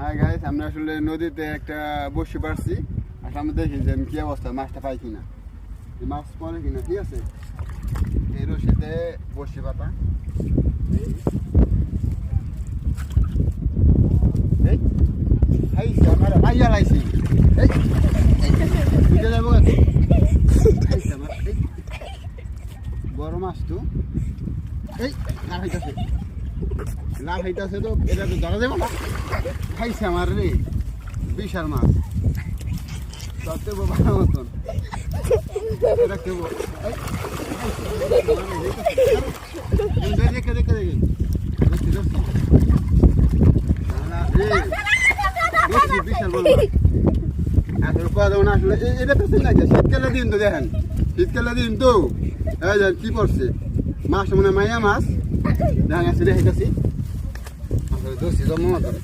হ্যাঁ গাইস, আমরা আসলে নদীতে একটা বসে পারছি। আর আমরা দেখি যে কি অবস্থা, মাছটা পাই কিনা, মাছ পরে কিনা। ঠিক আছে, এই রশিতে বসে পাতা। আমার ভাইয়া লাইছি, বড় মাছ তো। এই লাল হাইতাছে তো, এটা তো ধরা যাবে না। খাইছে আমার রে, বিশাল মাছ ধরতে ভালো মতন। দেখে দেখে দেখে দেখে বিশাল বড় মাছ। আসলে এটা তো শীতকালে দিন তো, দেখেন শীতকালে দিন তো। কি করছে মাছ, মানে মাইয়া মাছ দেখা গেছে, রেখেছি দোষী জন্ম মতন।